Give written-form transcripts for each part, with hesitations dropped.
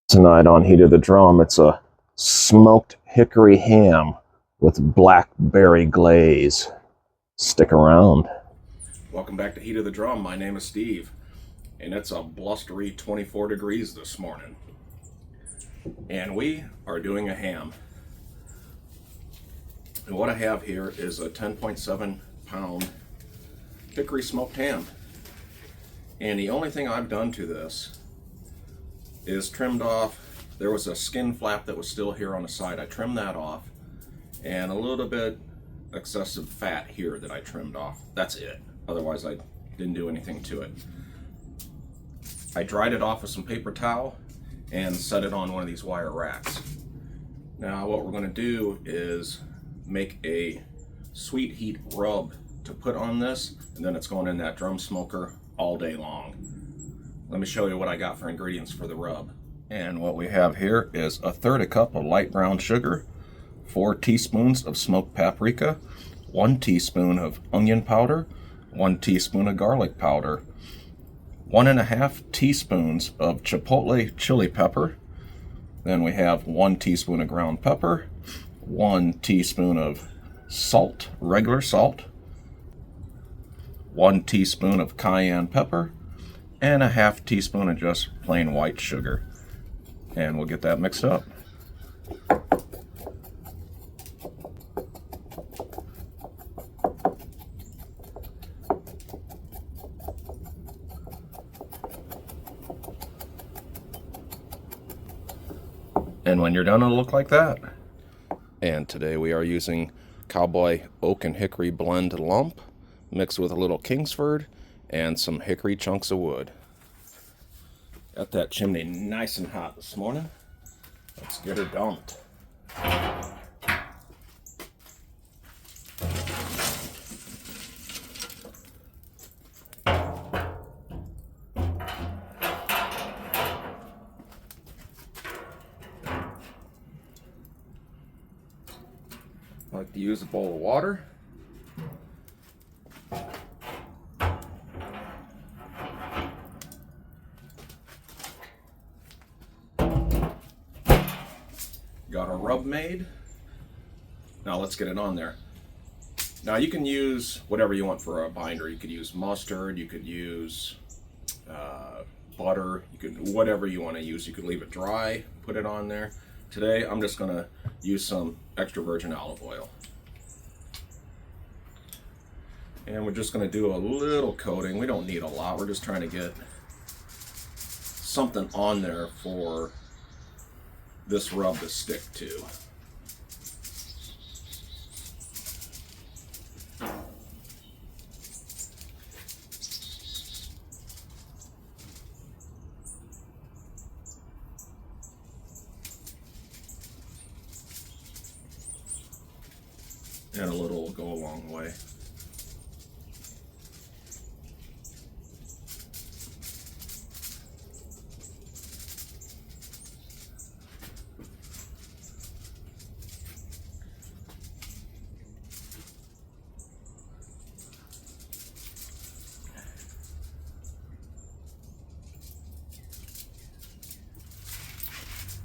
Tonight on Heat of the Drum, it's a smoked hickory ham with blackberry glaze. Stick around. Welcome back to Heat of the Drum. My name is Steve, and it's a blustery 24 degrees this morning. And we are doing a ham. And what I have here is a 10.7 pound hickory smoked ham. And the only thing I've done to this is trimmed off. There was a skin flap that was still here on the side. I trimmed that off, and a little bit excessive fat here that I trimmed off. That's it. Otherwise I didn't do anything to it. I dried it off with some paper towel and set it on one of these wire racks. Now what we're going to do is make a sweet heat rub to put on this, and then it's going in that drum smoker all day long. Let me show you what I got for ingredients for the rub. And what we have here is 1/3 cup of light brown sugar, 4 teaspoons of smoked paprika, 1 teaspoon of onion powder, 1 teaspoon of garlic powder, 1.5 teaspoons of chipotle chili pepper. Then we have 1 teaspoon of ground pepper, 1 teaspoon of salt, regular salt, 1 teaspoon of cayenne pepper, and 1/2 teaspoon of just plain white sugar. And we'll get that mixed up. And when you're done, it'll look like that. And today we are using Cowboy Oak and Hickory Blend Lump mixed with a little Kingsford and some hickory chunks of wood. Got that chimney nice and hot this morning. Let's get her dumped. I like to use a bowl of water. Got our rub made. Now let's get it on there. Now you can use whatever you want for a binder. You could use mustard, you could use butter, you could whatever you want to use. You could leave it dry, put it on there. Today I'm just gonna use some extra virgin olive oil. And we're just gonna do a little coating. We don't need a lot. We're just trying to get something on there for this rub to stick to. And a little will go a long way.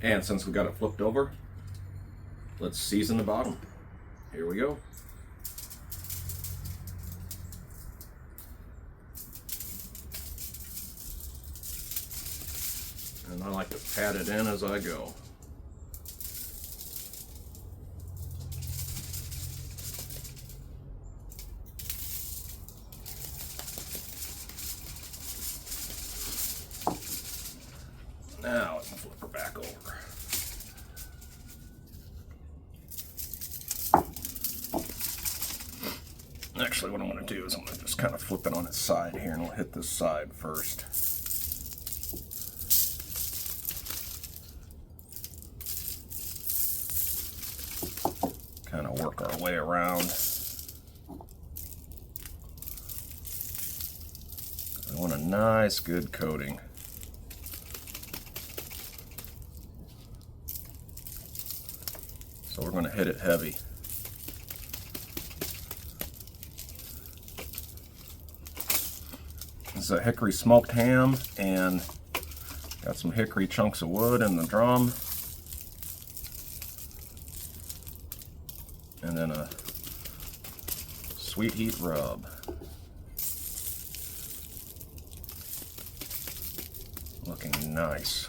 And since we got it flipped over, let's season the bottom. Here we go. And I like to pat it in as I go. Now I can flip her back over. Actually, what I'm going to do is I'm going to just kind of flip it on its side here, and we'll hit this side first. Kind of work our way around. I want a nice, good coating. So we're going to hit it heavy. This is a hickory smoked ham, and Got some hickory chunks of wood in the drum. And then a sweet heat rub. Looking nice.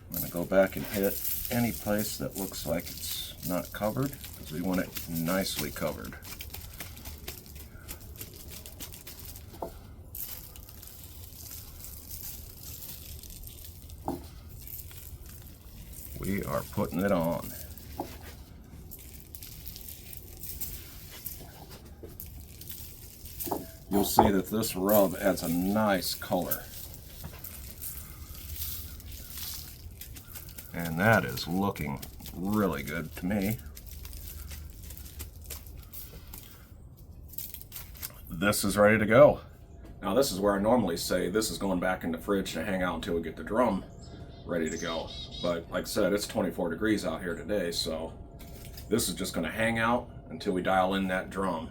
I'm going to go back and hit any place that looks like it's not covered, because we want it nicely covered. We are putting it on. You'll see that this rub adds a nice color. And that is looking really good to me. This is ready to go. Now this is where I normally say this is going back in the fridge to hang out until we get the drum ready to go. But like I said, it's 24 degrees out here today, so this is just going to hang out until we dial in that drum.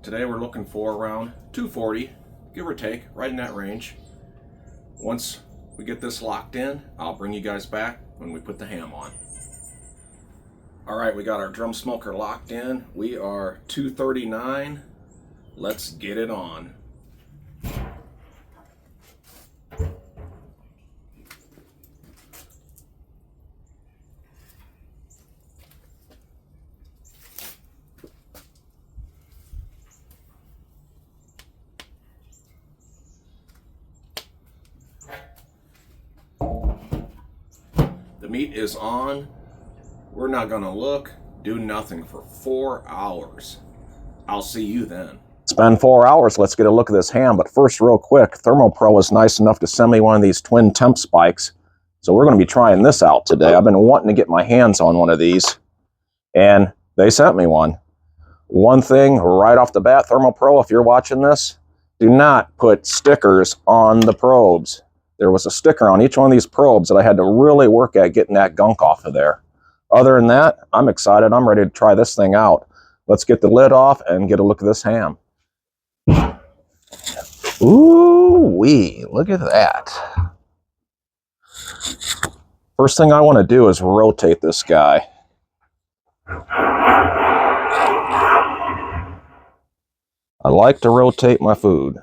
Today we're looking for around 240, give or take, right in that range. Once we get this locked in, I'll bring you guys back when we put the ham on. All right, we got our drum smoker locked in. We are 239. Let's get it on. The meat is on. We're not gonna look, do nothing for 4 hours. I'll see you then. It's been 4 hours. Let's get a look at this ham. But first, real quick, ThermoPro was nice enough to send me one of these twin Tempspikes. So we're going to be trying this out today. I've been wanting to get my hands on one of these, and they sent me one. One thing right off the bat, ThermoPro, if you're watching this, do not put stickers on the probes. There was a sticker on each one of these probes that I had to really work at getting that gunk off of there. Other than that, I'm excited. I'm ready to try this thing out. Let's get the lid off and get a look at this ham. Ooh-wee, look at that. First thing I want to do is rotate this guy. I like to rotate my food.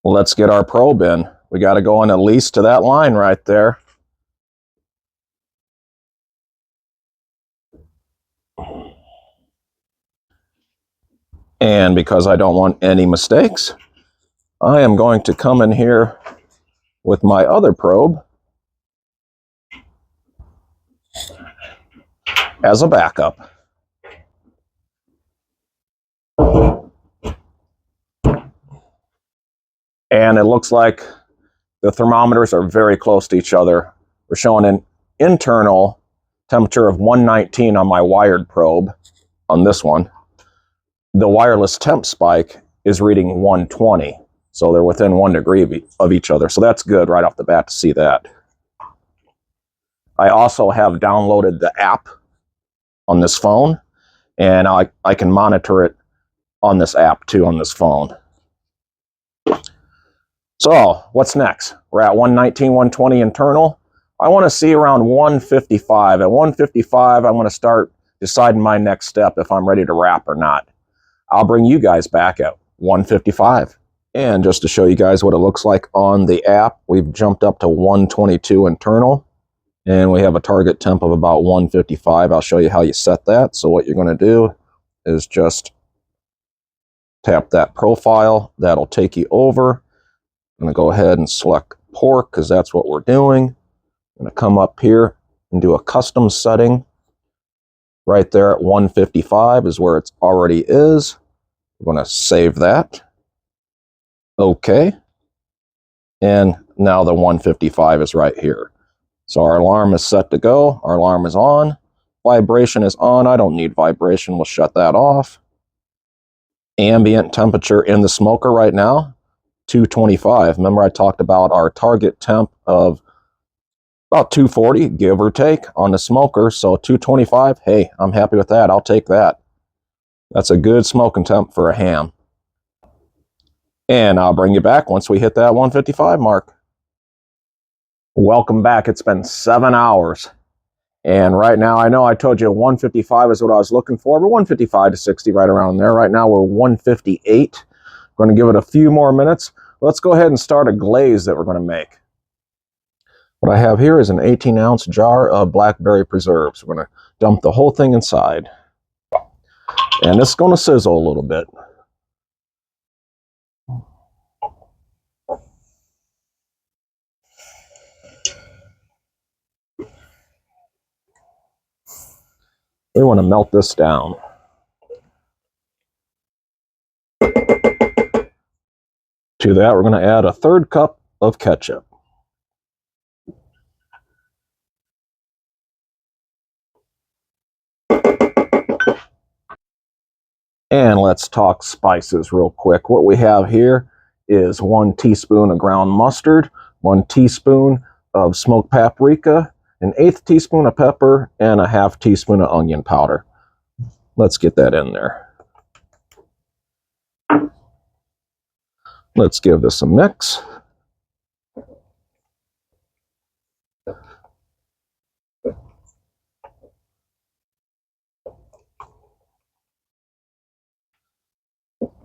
Let's get our probe in. We got to go in at least to that line right there. And because I don't want any mistakes, I am going to come in here with my other probe as a backup. And it looks like the thermometers are very close to each other. We're showing an internal temperature of 119 on my wired probe on this one. The wireless Tempspike is reading 120, so they're within 1 degree of each other. So that's good right off the bat to see that. I also have downloaded the app on this phone, and I can monitor it on this app too on this phone. So what's next? We're at 119, 120 internal. I want to see around 155. At 155, I'm going to start deciding my next step if I'm ready to wrap or not. I'll bring you guys back at 155. And just to show you guys what it looks like on the app, we've jumped up to 122 internal. And we have a target temp of about 155. I'll show you how you set that. So what you're going to do is just tap that profile. That'll take you over. I'm going to go ahead and select pork because that's what we're doing. I'm going to come up here and do a custom setting. Right there at 155 is where it already is. We're going to save that. Okay. And now the 155 is right here. So our alarm is set to go. Our alarm is on. Vibration is on. I don't need vibration. We'll shut that off. Ambient temperature in the smoker right now, 225. Remember I talked about our target temp of about 240, give or take, on the smoker. So 225, hey, I'm happy with that. I'll take that. That's a good smoking temp for a ham. And I'll bring you back once we hit that 155 mark. Welcome back. It's been 7 hours. And right now, I know I told you 155 is what I was looking for, but 155 to 60, right around there. Right now, we're 158. Going to give it a few more minutes. Let's go ahead and start a glaze that we're going to make. What I have here is an 18-ounce jar of blackberry preserves. We're going to dump the whole thing inside. And it's going to sizzle a little bit. We want to melt this down. To that, we're going to add a 1/3 cup of ketchup. And let's talk spices real quick. What we have here is 1 teaspoon of ground mustard, 1 teaspoon of smoked paprika, an 1/8 teaspoon of pepper, and a 1/2 teaspoon of onion powder. Let's get that in there. Let's give this a mix.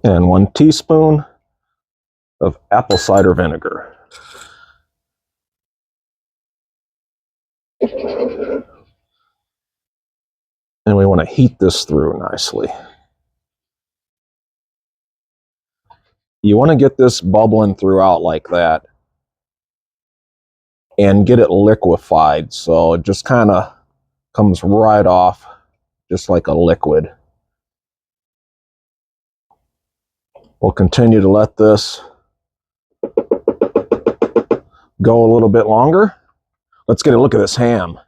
And 1 teaspoon of apple cider vinegar. And we want to heat this through nicely. You want to get this bubbling throughout like that and get it liquefied so it just kind of comes right off just like a liquid. We'll continue to let this go a little bit longer. Let's get a look at this ham.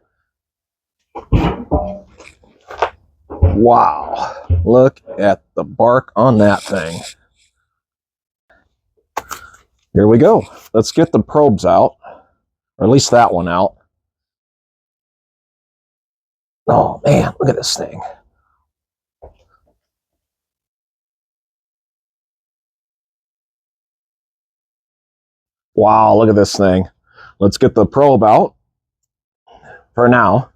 Wow, look at the bark on that thing. Here we go. Let's get the probes out, or at least that one out. Oh man, look at this thing. Wow, look at this thing. Let's get the probe out for now.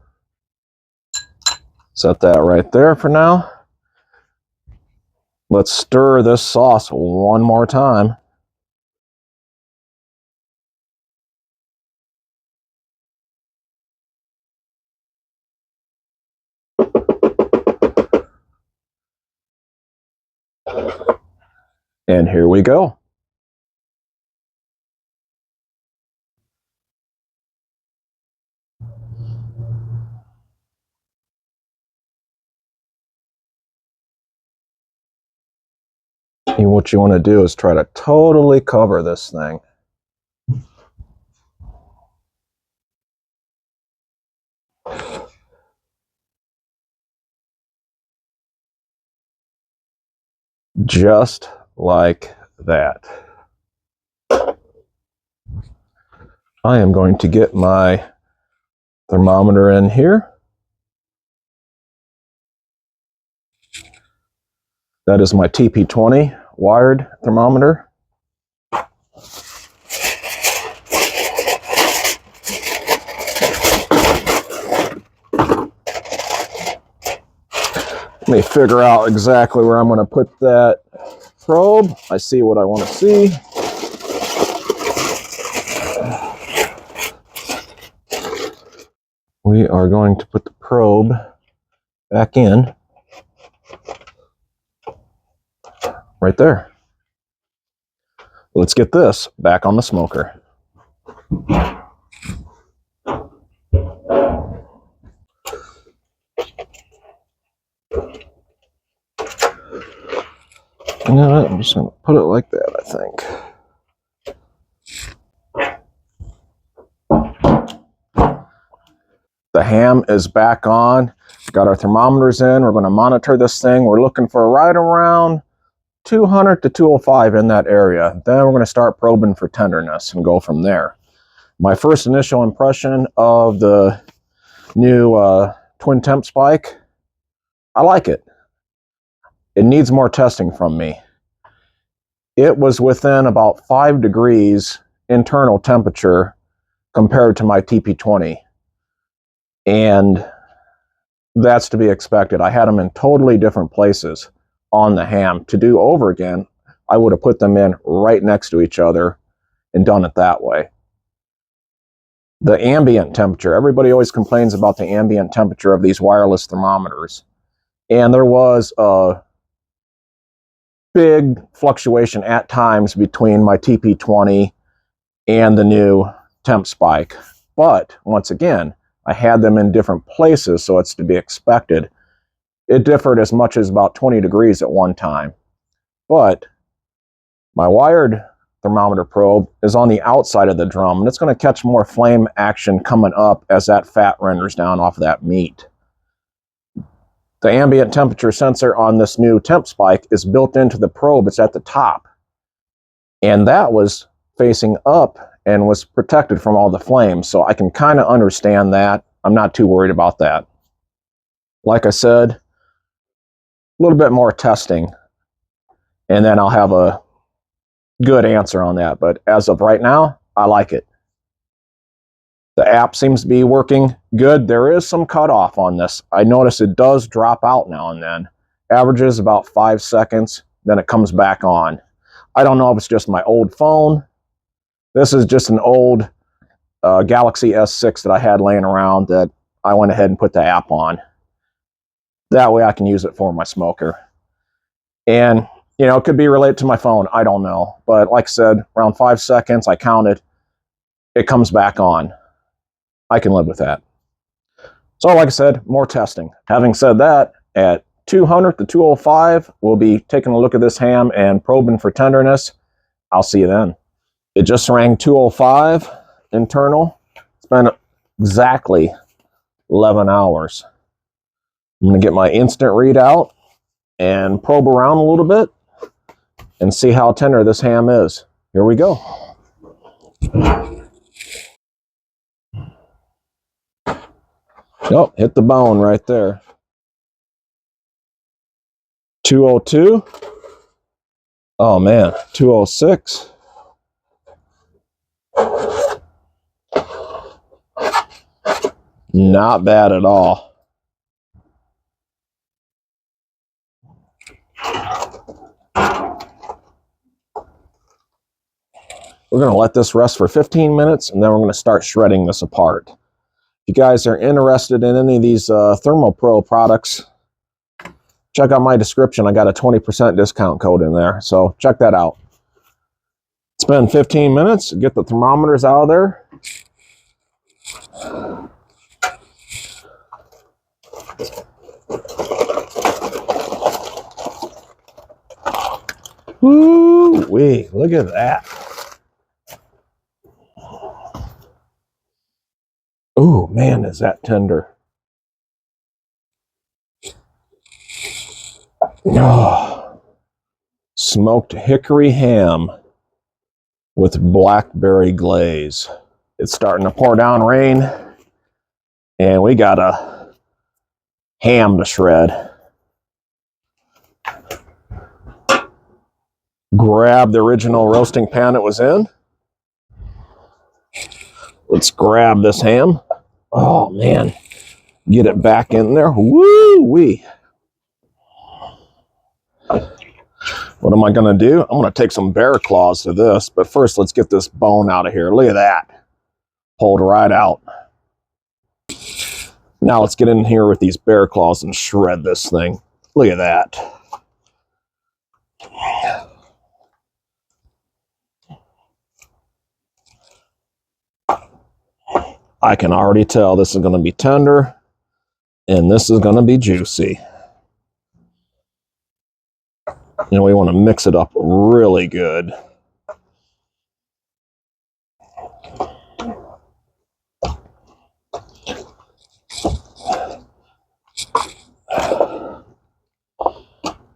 Set that right there for now. Let's stir this sauce one more time. And here we go. And what you want to do is try to totally cover this thing. Just like that. I am going to get my thermometer in here. That is my TP20 wired thermometer. Let me figure out exactly where I'm going to put that probe. I see what I want to see. We are going to put the probe back in. Right there. Let's get this back on the smoker. You know what? I'm just going to put it like that, I think. The ham is back on. Got our thermometers in. We're going to monitor this thing. We're looking for right around 200 to 205 in that area. Then we're going to start probing for tenderness and go from there. My first initial impression of the new twin Tempspike, I like it. It needs more testing from me. it was within about 5 degrees internal temperature compared to my TP20. And that's to be expected. I had them in totally different places on the ham. To do over again, I would have put them in right next to each other and done it that way. The ambient temperature, everybody always complains about the ambient temperature of these wireless thermometers. And there was a big fluctuation at times between my TP20 and the new Tempspike. But once again, I had them in different places, so it's to be expected. It differed as much as about 20 degrees at one time. But my wired thermometer probe is on the outside of the drum, and it's going to catch more flame action coming up as that fat renders down off of that meat. The ambient temperature sensor on this new Tempspike is built into the probe. It's at the top. And that was facing up and was protected from all the flames. So I can kind of understand that. I'm not too worried about that. Like I said, a little bit more testing, and then I'll have a good answer on that. But as of right now, I like it. The app seems to be working good. There is some cutoff on this. I notice it does drop out now and then. Averages about 5 seconds, then it comes back on. I don't know if it's just my old phone. This is just an old Galaxy S6 that I had laying around that I went ahead and put the app on. That way I can use it for my smoker. And, you know, it could be related to my phone. I don't know. But like I said, around 5 seconds, I counted, it comes back on. I can live with that. So like I said, more testing. Having said that, at 200 to 205, we'll be taking a look at this ham and probing for tenderness. I'll see you then. It just rang 205 internal. It's been exactly 11 hours. I'm going to get my instant readout and probe around a little bit and see how tender this ham is. Here we go. Oh, hit the bone right there. 202. Oh man, 206. Not bad at all. We're going to let this rest for 15 minutes, and then we're going to start shredding this apart. If you guys are interested in any of these ThermoPro products, check out my description. I got a 20% discount code in there, so check that out. It's been 15 minutes. Get the thermometers out of there. Woo-wee, look at that. Oh man, is that tender. Oh, smoked hickory ham with blackberry glaze. It's starting to pour down rain, and we got a ham to shred. Grab the original roasting pan it was in. Let's grab this ham. Oh man, get it back in there. Woo-wee. What am I going to do? I'm going to take some bear claws to this, but first let's get this bone out of here. Look at that. Pulled right out. Now let's get in here with these bear claws and shred this thing. Look at that. I can already tell this is going to be tender and this is going to be juicy. And we want to mix it up really good.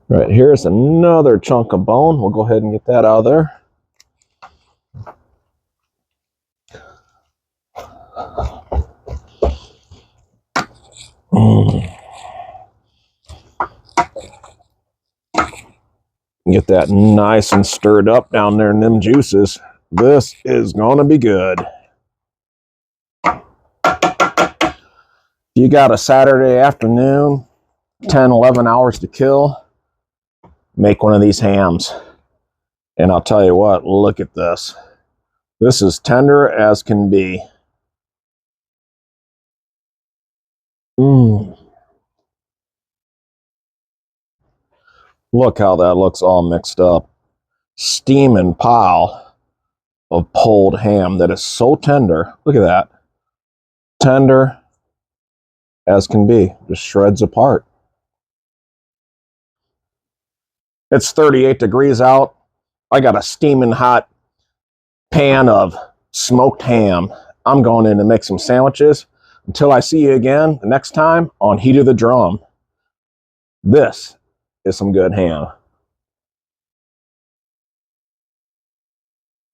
Right, here's another chunk of bone. We'll go ahead and get that out of there. Get that nice and stirred up down there in them juices. This is gonna be good. You got a Saturday afternoon, 10, 11 hours to kill, make one of these hams. And I'll tell you what, look at this. This is tender as can be. Look how that looks all mixed up. Steaming pile of pulled ham that is so tender. Look at that. Tender as can be. Just shreds apart. It's 38 degrees out. I got a steaming hot pan of smoked ham. I'm going in to make some sandwiches. Until I see you again the next time on Heat of the Drum. This is some good ham.